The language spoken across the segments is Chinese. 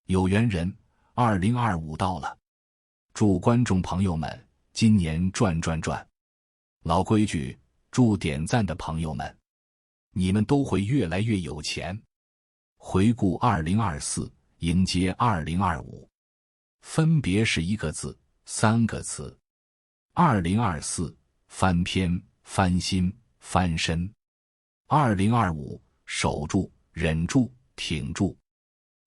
有缘人，2025到了。祝观众朋友们今年赚赚赚！老规矩，祝点赞的朋友们，你们都会越来越有钱。回顾2024，迎接2025，分别是一个字、三个词。2024，翻篇、翻新、翻身。2025，守住、忍住、挺住。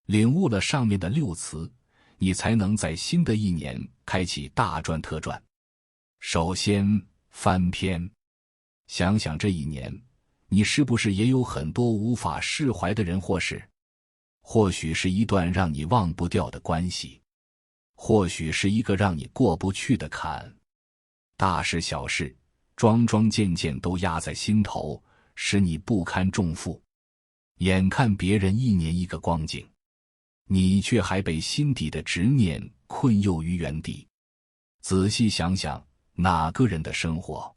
领悟了上面的6词，你才能在新的一年开启大赚特赚。首先，翻篇。想想这一年，你是不是也有很多无法释怀的人或事？或许是一段让你忘不掉的关系，或许是一个让你过不去的坎。大事小事，桩桩件件都压在心头，使你不堪重负。眼看别人一年一个光景，你却还被心底的执念困囿于原地。仔细想想，哪个人的生活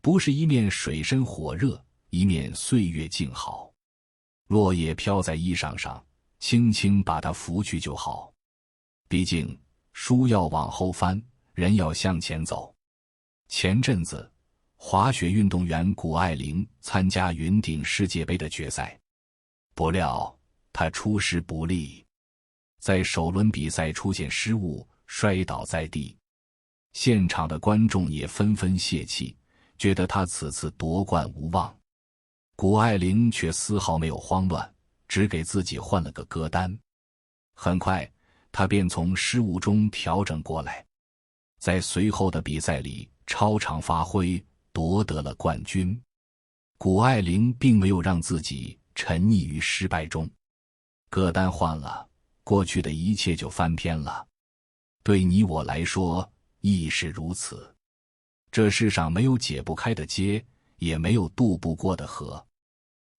不是一面水深火热，一面岁月静好？落叶飘在衣裳上，轻轻把它拂去就好。毕竟书要往后翻，人要向前走。前阵子滑雪运动员谷爱凌参加云顶世界杯的决赛，不料她出师不利，在首轮比赛出现失误，摔倒在地。现场的观众也纷纷泄气，觉得他此次夺冠无望。谷爱凌却丝毫没有慌乱，只给自己换了个歌单。很快，他便从失误中调整过来，在随后的比赛里超常发挥，夺得了冠军。谷爱凌并没有让自己沉溺于失败中，歌单换了，过去的一切就翻篇了。对你我来说亦是如此。这世上没有解不开的结，也没有渡不过的河。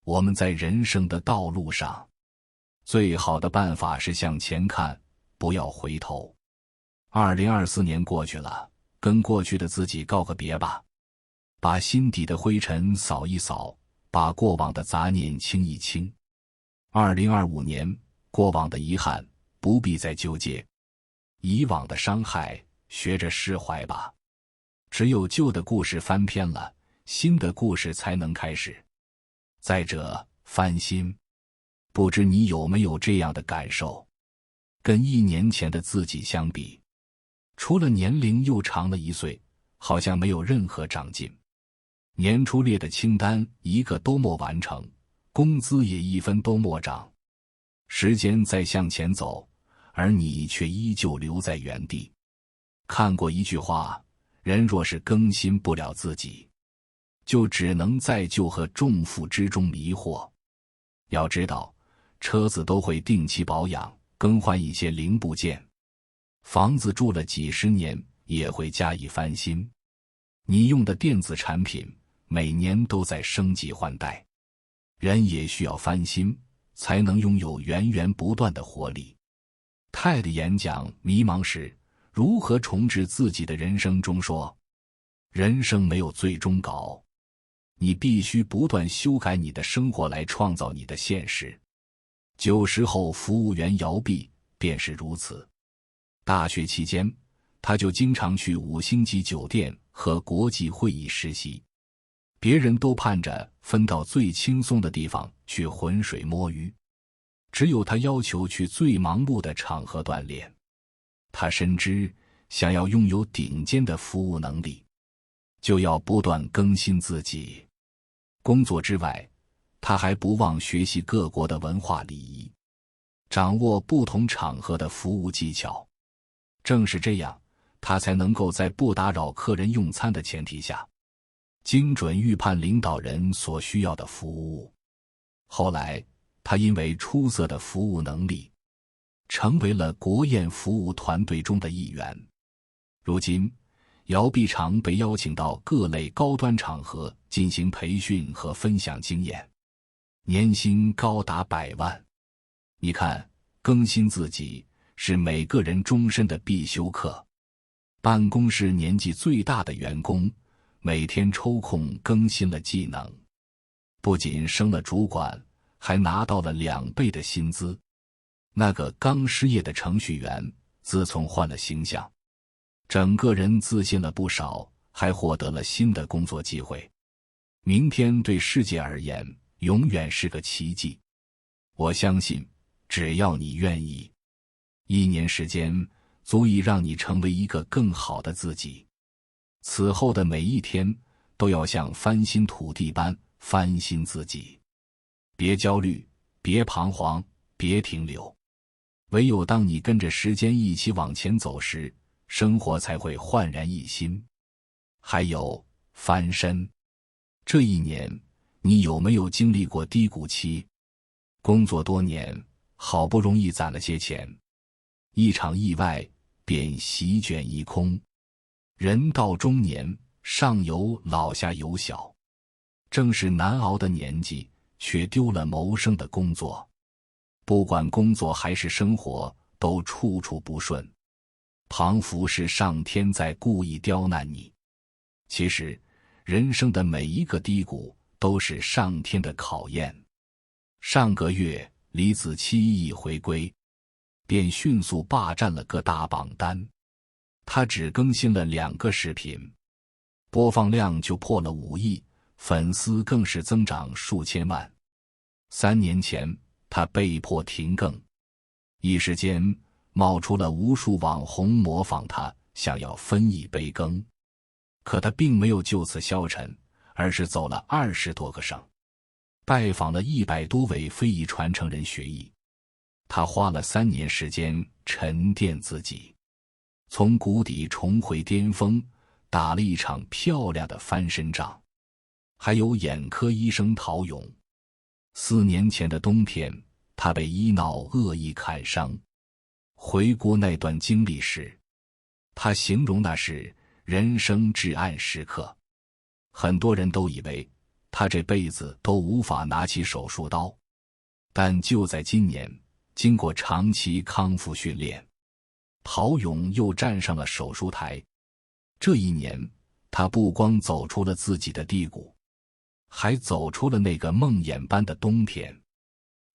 我们在人生的道路上，最好的办法是向前看，不要回头。2024年过去了，跟过去的自己告个别吧，把心底的灰尘扫一扫，把过往的杂念清一清。2025年，过往的遗憾不必再纠结，以往的伤害学着释怀吧。只有旧的故事翻篇了，新的故事才能开始。再者，翻新，不知你有没有这样的感受？跟1年前的自己相比，除了年龄又长了1岁，好像没有任何长进。年初列的清单一个都没完成，工资也1分都没涨。时间在向前走，而你却依旧留在原地。看过一句话，人若是更新不了自己，就只能在旧和重负之中迷惑。要知道，车子都会定期保养，更换一些零部件。房子住了几十年，也会加以翻新。你用的电子产品，每年都在升级换代。人也需要翻新，才能拥有源源不断的活力。泰的演讲迷茫时如何重置自己的人生中说，人生没有最终稿，你必须不断修改你的生活来创造你的现实。90后服务员姚碧便是如此。大学期间，他就经常去5星级酒店和国际会议实习。别人都盼着分到最轻松的地方去浑水摸鱼，只有他要求去最忙碌的场合锻炼。他深知，想要拥有顶尖的服务能力，就要不断更新自己。工作之外，他还不忘学习各国的文化礼仪，掌握不同场合的服务技巧。正是这样，他才能够在不打扰客人用餐的前提下，精准预判领导人所需要的服务。后来，他因为出色的服务能力，成为了国宴服务团队中的一员。如今，姚碧常被邀请到各类高端场合进行培训和分享经验，年薪高达100万。你看，更新自己是每个人终身的必修课。办公室年纪最大的员工，每天抽空更新了技能，不仅升了主管，还拿到了2倍的薪资。那个刚失业的程序员，自从换了形象，整个人自信了不少，还获得了新的工作机会。明天对世界而言，永远是个奇迹。我相信，只要你愿意，1年时间足以让你成为一个更好的自己。此后的每一天，都要像翻新土地般翻新自己。别焦虑，别彷徨，别停留。唯有当你跟着时间一起往前走时，生活才会焕然一新。还有翻身。这1年，你有没有经历过低谷期？工作多年，好不容易攒了些钱，一场意外便席卷一空。人到中年，上有老下有小，正是难熬的年纪，却丢了谋生的工作。不管工作还是生活，都处处不顺，仿佛是上天在故意刁难你。其实，人生的每一个低谷都是上天的考验。上个月，李子柒一回归，便迅速霸占了各大榜单。他只更新了2个视频，播放量就破了5亿，粉丝更是增长数千万。3年前，他被迫停更，一时间冒出了无数网红模仿他，想要分一杯羹。可他并没有就此消沉，而是走了20多个省，拜访了100多位非遗传承人学艺。他花了3年时间沉淀自己，从谷底重回巅峰，打了一场漂亮的翻身仗。还有眼科医生陶勇，4年前的冬天，他被医闹恶意砍伤。回顾那段经历时，他形容那是人生至暗时刻。很多人都以为他这辈子都无法拿起手术刀，但就在今年，经过长期康复训练，陶勇又站上了手术台。这1年，他不光走出了自己的低谷，还走出了那个梦魇般的冬天。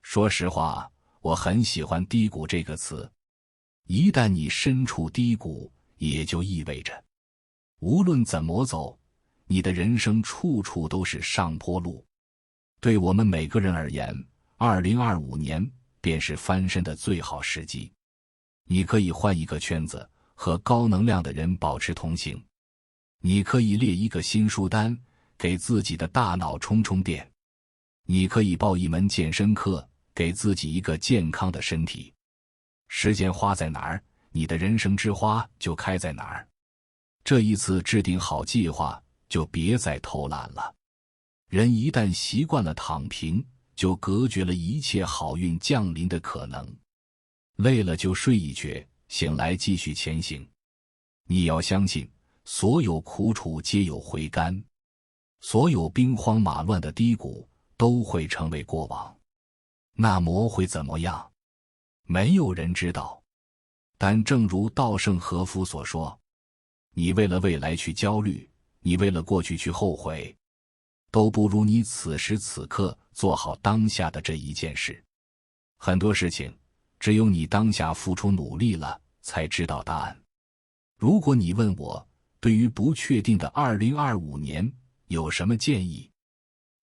说实话，我很喜欢低谷这个词。一旦你身处低谷，也就意味着无论怎么走，你的人生处处都是上坡路。对我们每个人而言，2025年便是翻身的最好时机。你可以换一个圈子，和高能量的人保持同行。你可以列一个新书单，给自己的大脑充充电。你可以报一门健身课，给自己一个健康的身体。时间花在哪儿，你的人生之花就开在哪儿。这一次制定好计划，就别再偷懒了。人一旦习惯了躺平，就隔绝了一切好运降临的可能。累了就睡一觉，醒来继续前行。你要相信，所有苦楚皆有回甘，所有兵荒马乱的低谷都会成为过往。那么会怎么样？没有人知道。但正如稻盛和夫所说，你为了未来去焦虑，你为了过去去后悔，都不如你此时此刻做好当下的这一件事。很多事情，只有你当下付出努力了，才知道答案。如果你问我，对于不确定的2025年有什么建议，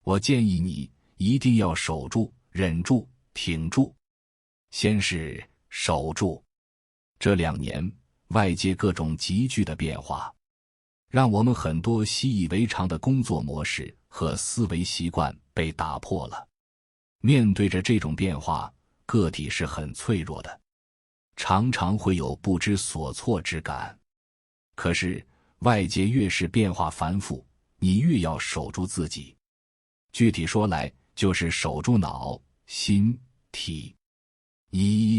我建议你一定要守住、忍住、挺住。先是守住。这2年，外界各种急剧的变化，让我们很多习以为常的工作模式和思维习惯被打破了。面对着这种变化，个体是很脆弱的，常常会有不知所措之感。可是，外界越是变化繁复，你越要守住自己。具体说来，就是守住脑、心、体。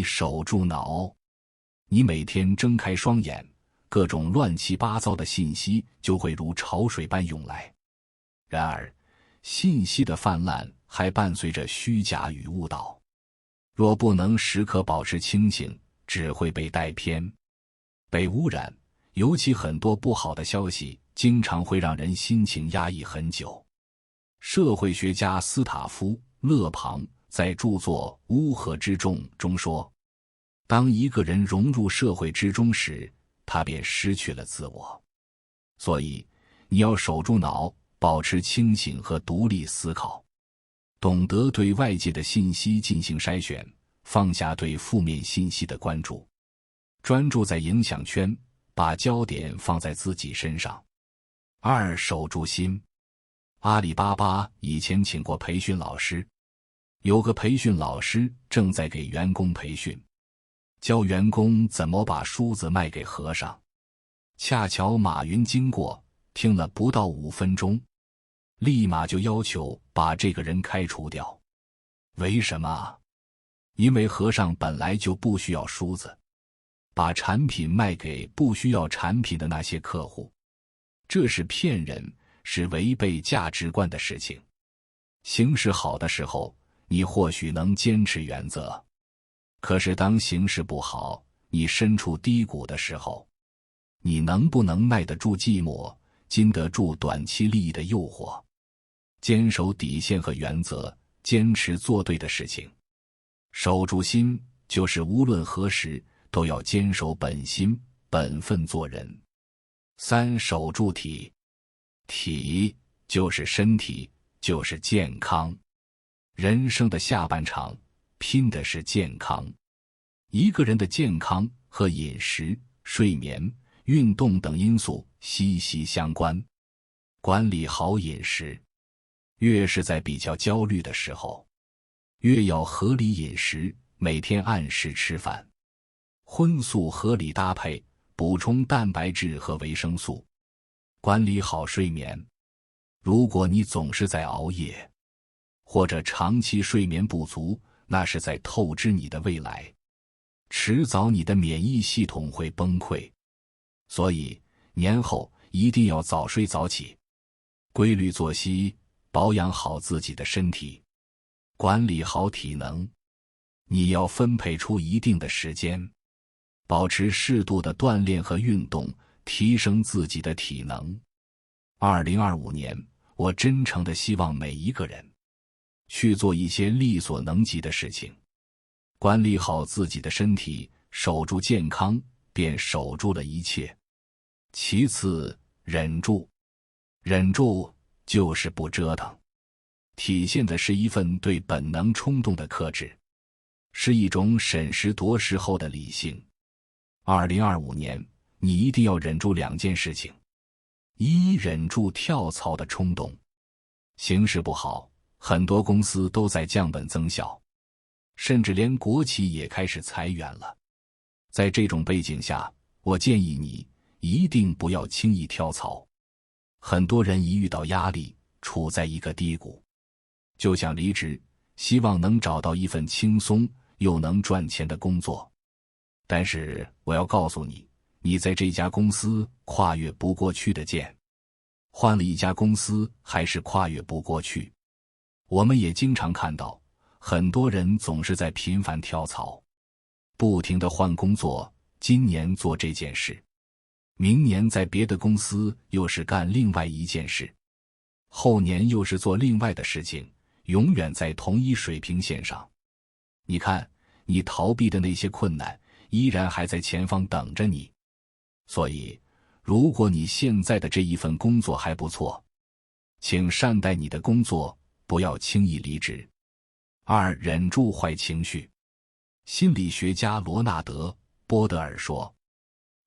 守住脑。你每天睁开双眼，各种乱七八糟的信息就会如潮水般涌来。然而，信息的泛滥还伴随着虚假与误导。若不能时刻保持清醒，只会被带偏、被污染。尤其很多不好的消息，经常会让人心情压抑很久。社会学家斯塔夫·勒庞在著作《乌合之众》中说，当一个人融入社会之中时，他便失去了自我。所以，你要守住脑，保持清醒和独立思考，懂得对外界的信息进行筛选，放下对负面信息的关注，专注在影响圈，把焦点放在自己身上。2. 守住心。阿里巴巴以前请过培训老师，有个培训老师正在给员工培训，教员工怎么把梳子卖给和尚。恰巧马云经过，听了不到5分钟，立马就要求把这个人开除掉。为什么？因为和尚本来就不需要梳子，把产品卖给不需要产品的那些客户，这是骗人，是违背价值观的事情。形势好的时候，你或许能坚持原则，可是当形势不好，你身处低谷的时候，你能不能耐得住寂寞，经得住短期利益的诱惑？坚守底线和原则，坚持做对的事情。守住心，就是无论何时都要坚守本心，本分做人。3. 守住体。体就是身体，就是健康。人生的下半场，拼的是健康。一个人的健康和饮食、睡眠、运动等因素息息相关。管理好饮食，越是在比较焦虑的时候，越要合理饮食，每天按时吃饭，荤素合理搭配，补充蛋白质和维生素。管理好睡眠，如果你总是在熬夜，或者长期睡眠不足，那是在透支你的未来，迟早你的免疫系统会崩溃。所以年后一定要早睡早起，规律作息，保养好自己的身体，管理好体能。你要分配出一定的时间，保持适度的锻炼和运动，提升自己的体能。2025年，我真诚地希望每一个人去做一些力所能及的事情，管理好自己的身体，守住健康，便守住了一切。其次，忍住。忍住就是不折腾，体现的是一份对本能冲动的克制，是一种审时度势后的理性。2025年，你一定要忍住2件事情。1. 忍住跳槽的冲动。形势不好，很多公司都在降本增效，甚至连国企也开始裁员了。在这种背景下，我建议你一定不要轻易跳槽。很多人一遇到压力，处在一个低谷，就想离职，希望能找到一份轻松又能赚钱的工作。但是我要告诉你，你在这家公司跨越不过去的剑，换了一家公司还是跨越不过去。我们也经常看到，很多人总是在频繁跳槽，不停地换工作，今年做这件事，明年在别的公司又是干另外一件事，后年又是做另外的事情，永远在同一水平线上。你看，你逃避的那些困难依然还在前方等着你。所以，如果你现在的这一份工作还不错，请善待你的工作，不要轻易离职。2. 忍住坏情绪。心理学家罗纳德·波德尔说，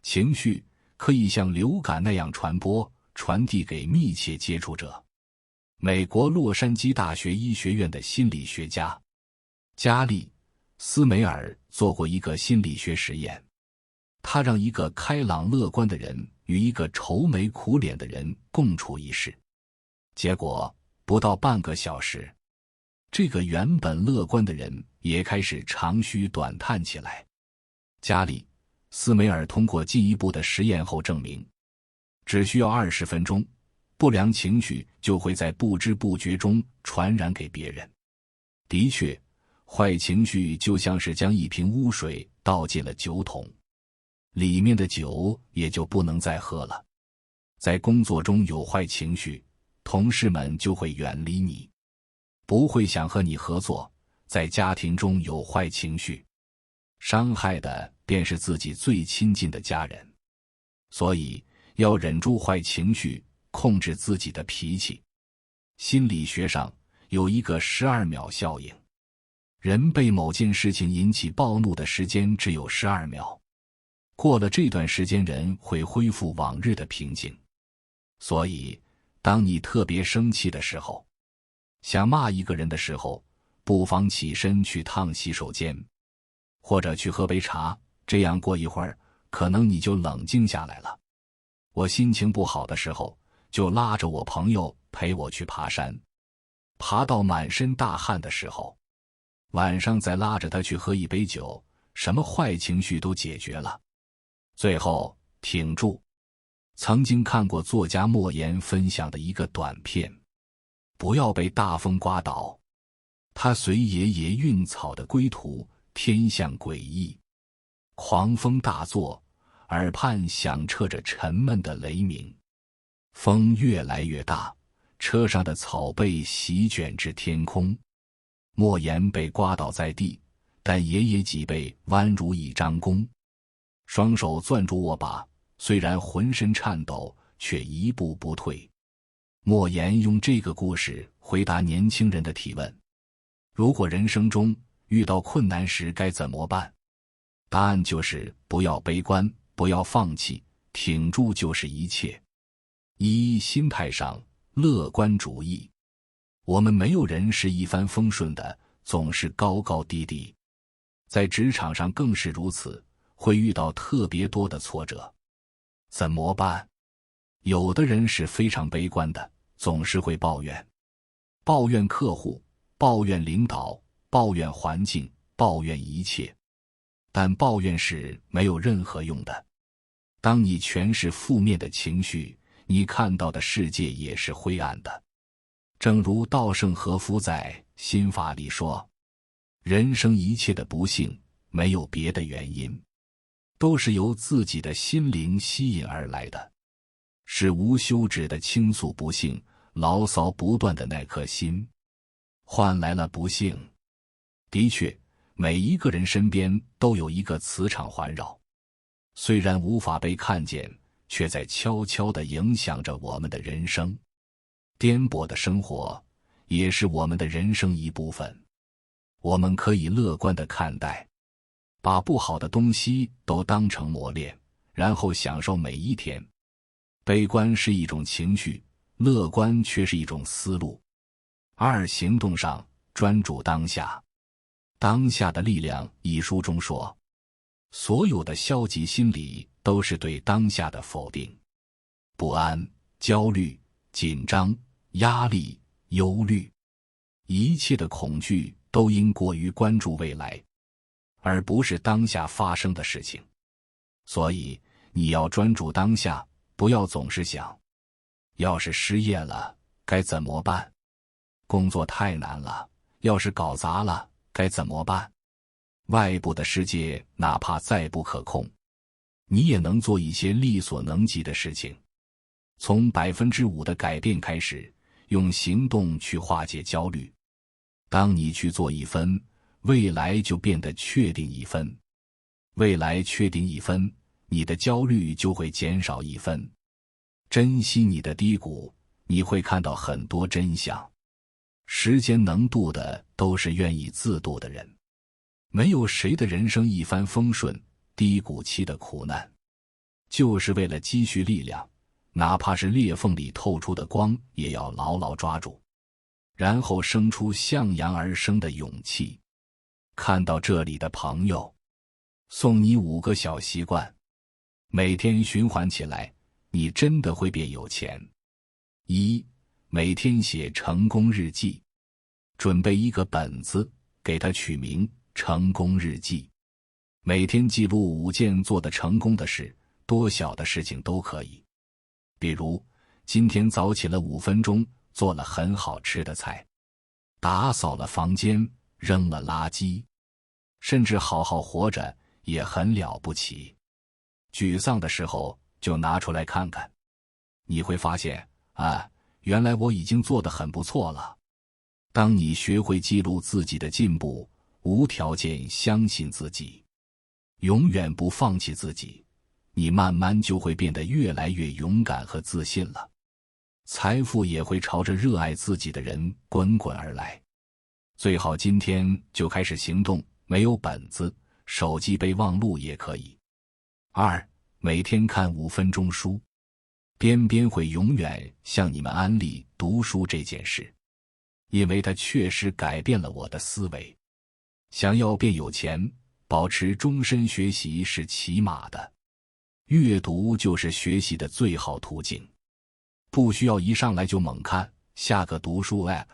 情绪可以像流感那样传播，传递给密切接触者。美国洛杉矶大学医学院的心理学家加利·斯梅尔做过一个心理学实验，他让一个开朗乐观的人与一个愁眉苦脸的人共处一室，结果不到半个小时，这个原本乐观的人也开始长吁短叹起来。加里·斯梅尔通过进一步的实验后证明，只需要20分钟，不良情绪就会在不知不觉中传染给别人。的确，坏情绪就像是将一瓶污水倒进了酒桶，里面的酒也就不能再喝了。在工作中有坏情绪，同事们就会远离你，不会想和你合作。在家庭中有坏情绪，伤害的便是自己最亲近的家人。所以要忍住坏情绪，控制自己的脾气。心理学上有一个12秒效应，人被某件事情引起暴怒的时间只有12秒，过了这段时间人会恢复往日的平静。所以当你特别生气的时候，想骂一个人的时候，不妨起身去趟洗手间，或者去喝杯茶，这样过一会儿可能你就冷静下来了。我心情不好的时候，就拉着我朋友陪我去爬山，爬到满身大汗的时候，晚上再拉着他去喝一杯酒，什么坏情绪都解决了。最后挺住。曾经看过作家莫言分享的一个短片，不要被大风刮倒。他随爷爷运草的归途，天象诡异，狂风大作，耳畔响彻着沉闷的雷鸣。风越来越大，车上的草被席卷至天空。莫言被刮倒在地，但爷爷脊背弯如一张弓，双手攥住握把，虽然浑身颤抖，却一步不退。莫言用这个故事回答年轻人的提问：如果人生中遇到困难时该怎么办？答案就是不要悲观，不要放弃，挺住就是一切。心态上，乐观主义。我们没有人是一帆风顺的，总是高高低低。在职场上更是如此，会遇到特别多的挫折。怎么办？有的人是非常悲观的，总是会抱怨客户，抱怨领导，抱怨环境，抱怨一切。但抱怨是没有任何用的。当你全是负面的情绪，你看到的世界也是灰暗的。正如稻盛和夫在《心法》里说，人生一切的不幸，没有别的原因，都是由自己的心灵吸引而来的。是无休止的倾诉不幸，牢骚不断的那颗心，换来了不幸。的确，每一个人身边都有一个磁场环绕，虽然无法被看见，却在悄悄地影响着我们的人生。颠簸的生活也是我们的人生一部分，我们可以乐观地看待，把不好的东西都当成磨练，然后享受每一天。悲观是一种情绪，乐观却是一种思路。行动上专注当下。当下的力量一书中说，所有的消极心理都是对当下的否定。不安、焦虑、紧张、压力、忧虑，一切的恐惧都因过于关注未来，而不是当下发生的事情。所以你要专注当下，不要总是想，要是失业了该怎么办？工作太难了，要是搞砸了该怎么办？外部的世界哪怕再不可控，你也能做一些力所能及的事情。从5%的改变开始，用行动去化解焦虑。当你去做1分，未来就变得确定1分。未来确定1分，你的焦虑就会减少1分。珍惜你的低谷，你会看到很多真相。时间能渡的，都是愿意自渡的人。没有谁的人生一帆风顺，低谷期的苦难，就是为了积蓄力量，哪怕是裂缝里透出的光，也要牢牢抓住，然后生出向阳而生的勇气。看到这里的朋友，送你5个小习惯，每天循环起来，你真的会变有钱。每天写成功日记，准备一个本子，给它取名成功日记，每天记录5件做得成功的事，多小的事情都可以。比如今天早起了5分钟，做了很好吃的菜，打扫了房间，扔了垃圾，甚至好好活着也很了不起。沮丧的时候就拿出来看看，你会发现原来我已经做得很不错了。当你学会记录自己的进步，无条件相信自己，永远不放弃自己，你慢慢就会变得越来越勇敢和自信了。财富也会朝着热爱自己的人滚滚而来。最好今天就开始行动，没有本子，手机备忘录也可以。2. 每天看5分钟书。边边会永远向你们安利读书这件事，因为它确实改变了我的思维。想要变有钱，保持终身学习是起码的。阅读就是学习的最好途径。不需要一上来就猛看，下个读书 App，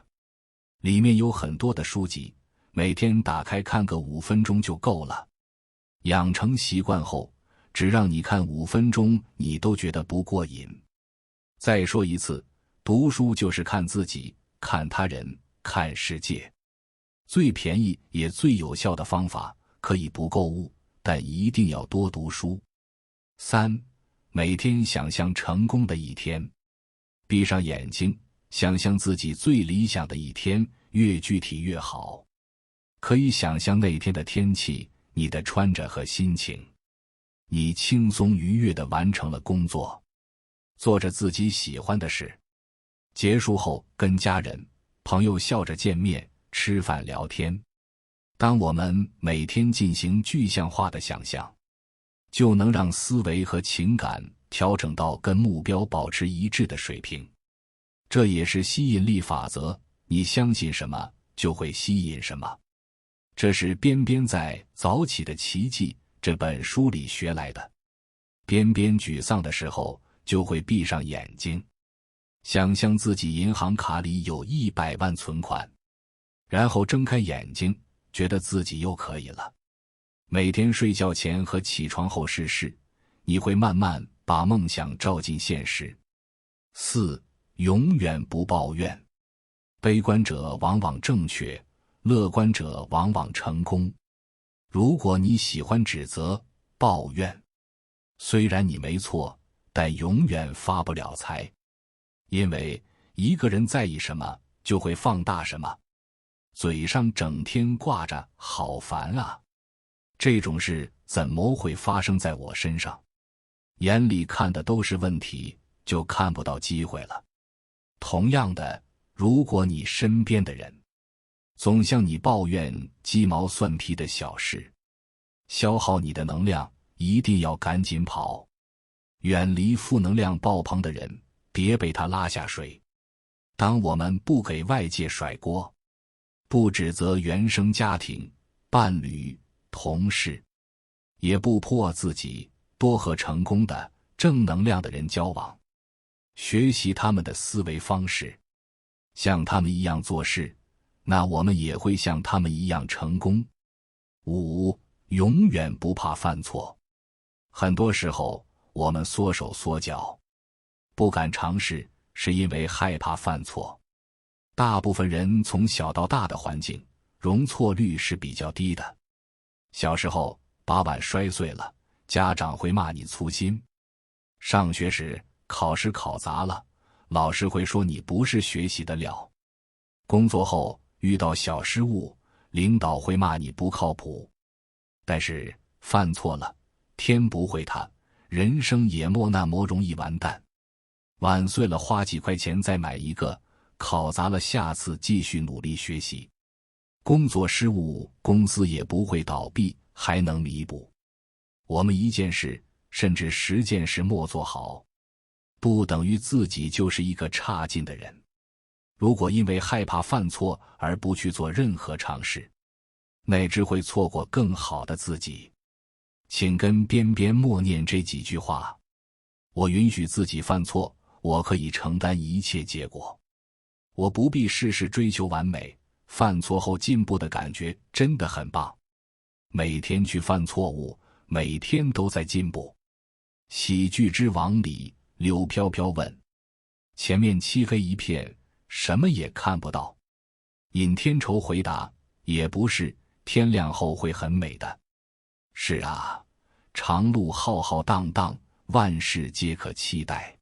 里面有很多的书籍，每天打开看个5分钟就够了。养成习惯后，只让你看5分钟，你都觉得不过瘾。再说一次，读书就是看自己，看他人，看世界。最便宜也最有效的方法，可以不购物，但一定要多读书。3. 每天想象成功的一天。闭上眼睛，想象自己最理想的一天，越具体越好。可以想象那天的天气，你的穿着和心情。你轻松愉悦地完成了工作，做着自己喜欢的事。结束后跟家人、朋友笑着见面，吃饭聊天。当我们每天进行具象化的想象，就能让思维和情感调整到跟目标保持一致的水平。这也是吸引力法则，你相信什么，就会吸引什么。这是边边在《早起的奇迹》这本书里学来的。边边沮丧的时候，就会闭上眼睛，想象自己银行卡里有100万存款，然后睁开眼睛，觉得自己又可以了。每天睡觉前和起床后试试，你会慢慢把梦想照进现实。4. 永远不抱怨。悲观者往往正确，乐观者往往成功。如果你喜欢指责、抱怨，虽然你没错，但永远发不了财。因为一个人在意什么，就会放大什么。嘴上整天挂着好烦啊，这种事怎么会发生在我身上？眼里看的都是问题，就看不到机会了。同样的，如果你身边的人总向你抱怨鸡毛蒜皮的小事，消耗你的能量，一定要赶紧跑，远离负能量爆棚的人，别被他拉下水。当我们不给外界甩锅，不指责原生家庭、伴侣、同事，也不破自己，多和成功的、正能量的人交往，学习他们的思维方式，像他们一样做事，那我们也会像他们一样成功。5. 永远不怕犯错。很多时候，我们缩手缩脚，不敢尝试，是因为害怕犯错。大部分人从小到大的环境，容错率是比较低的。小时候把碗摔碎了，家长会骂你粗心；上学时考试考砸了，老师会说你不是学习的料；工作后遇到小失误，领导会骂你不靠谱。但是犯错了，天不会塌，人生也莫那么容易完蛋。碗碎了花几块钱再买一个，考砸了下次继续努力学习。工作失误，公司也不会倒闭，还能弥补。我们一件事甚至10件事没做好，不等于自己就是一个差劲的人。如果因为害怕犯错而不去做任何尝试，那只会错过更好的自己。请跟边边默念这几句话：我允许自己犯错，我可以承担一切结果。我不必事事追求完美，犯错后进步的感觉真的很棒。每天去犯错误，每天都在进步。喜剧之王里，柳飘飘问：前面漆黑一片，什么也看不到。尹天仇回答：也不是，天亮后会很美的。是啊，长路浩浩荡荡，万事皆可期待。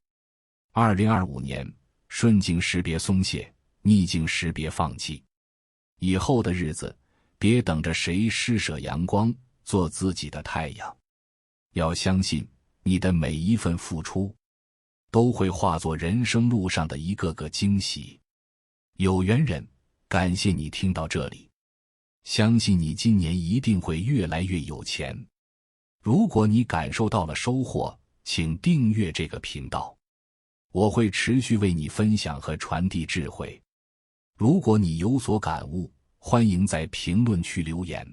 2025年，顺境时别松懈，逆境时别放弃。以后的日子，别等着谁施舍阳光，做自己的太阳。要相信，你的每一份付出，都会化作人生路上的一个个惊喜。有缘人，感谢你听到这里，相信你今年一定会越来越有钱。如果你感受到了收获，请订阅这个频道，我会持续为你分享和传递智慧。如果你有所感悟，欢迎在评论区留言，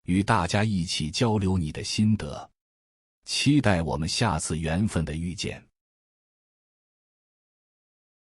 与大家一起交流你的心得。期待我们下次缘分的遇见。